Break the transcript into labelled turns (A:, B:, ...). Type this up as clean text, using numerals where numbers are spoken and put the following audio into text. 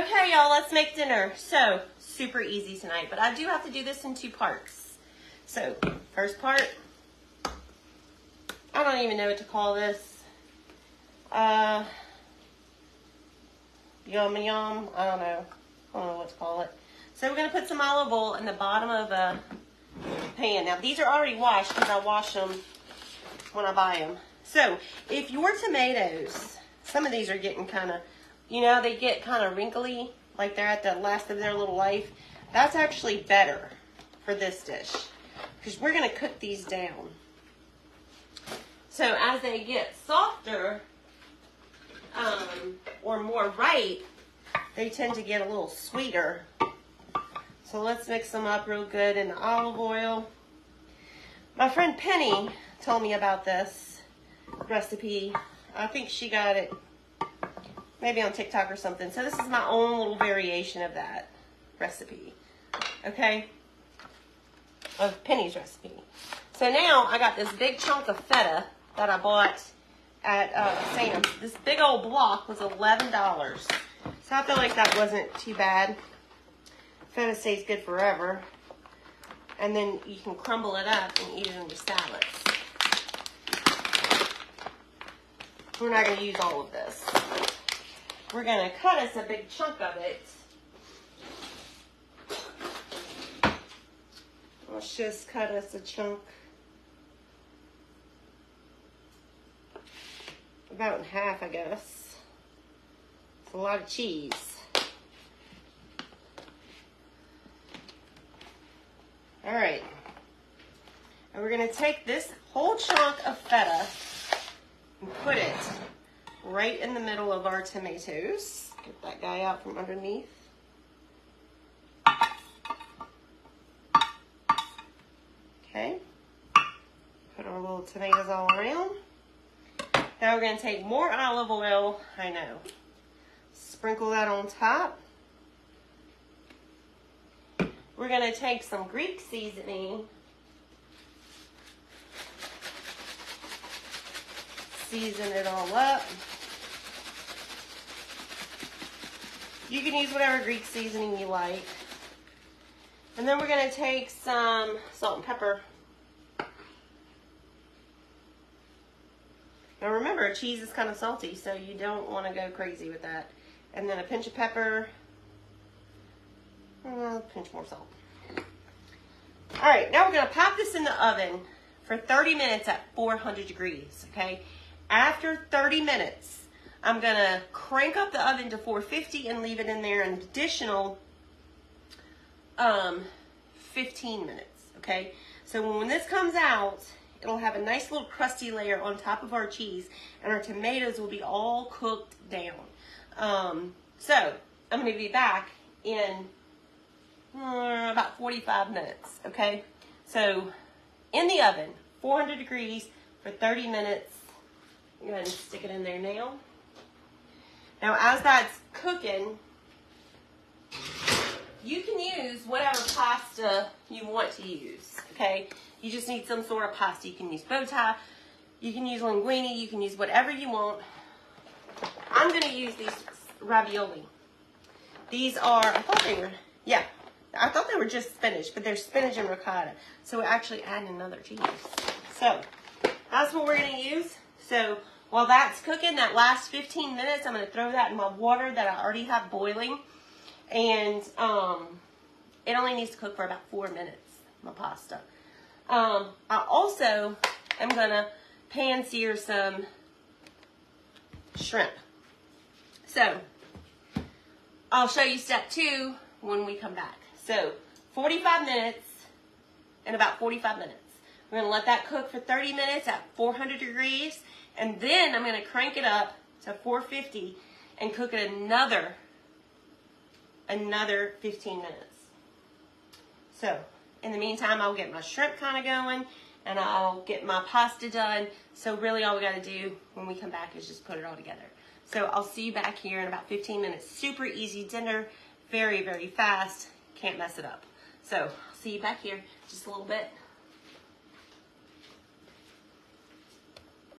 A: Okay, y'all, let's make dinner. So, super easy tonight, but I do have to do this in 2 parts. So, first part, I don't even know what to call this. Yum yum, I don't know what to call it. So we're gonna put some olive oil in the bottom of a pan. Now these are already washed because I wash them when I buy them. So if your tomatoes, some of these are getting kind of, they get kind of wrinkly, like they're at the last of their little life. That's actually better for this dish because we're gonna cook these down. So as they get softer or more ripe, they tend to get a little sweeter. So let's mix them up real good in the olive oil. My friend Penny told me about this recipe. I think she got it maybe on TikTok or something. So this is my own little variation of that recipe. Okay? Of Penny's recipe. So now I got this big chunk of feta that I bought at Sam's. This big old block was $11. So I feel like that wasn't too bad. Feta stays good forever. And then you can crumble it up and eat it in your salads. We're not going to use all of this. We're going to cut us a big chunk of it. Let's just cut us a chunk. About in half, I guess. It's a lot of cheese. All right. And we're going to take this whole chunk of feta and put it right in the middle of our tomatoes. Get that guy out from underneath. Okay. Put our little tomatoes all around. Now we're going to take more olive oil, I know. Sprinkle that on top. We're going to take some Greek seasoning. Season it all up. You can use whatever Greek seasoning you like. And then we're going to take some salt and pepper. Now remember, cheese is kind of salty, so you don't want to go crazy with that. And then a pinch of pepper. A pinch more salt. All right, now we're going to pop this in the oven for 30 minutes at 400 degrees, okay? After 30 minutes, I'm going to crank up the oven to 450 and leave it in there an additional 15 minutes, okay? So when this comes out, it'll have a nice little crusty layer on top of our cheese, and our tomatoes will be all cooked down. So I'm going to be back in about 45 minutes, okay? So in the oven, 400 degrees for 30 minutes. Go ahead and stick it in there now. Now as that's cooking, you can use whatever pasta you want to use, okay? You just need some sort of pasta. You can use bow tie, you can use linguine, you can use whatever you want. I'm going to use these ravioli. These are, I thought they were just spinach, but they're spinach and ricotta. So we're actually adding another cheese. So that's what we're going to use. So while that's cooking, that last 15 minutes, I'm going to throw that in my water that I already have boiling. And it only needs to cook for about 4 minutes, my pasta. I also am going to pan sear some shrimp. So I'll show you step 2 when we come back. So 45 minutes and about 45 minutes. We're going to let that cook for 30 minutes at 400 degrees. And then I'm going to crank it up to 450 and cook it another 15 minutes. So in the meantime, I'll get my shrimp kind of going and I'll get my pasta done. So really all we got to do when we come back is just put it all together. So I'll see you back here in about 15 minutes. Super easy dinner, very, very fast. Can't mess it up. So I'll see you back here just a little bit.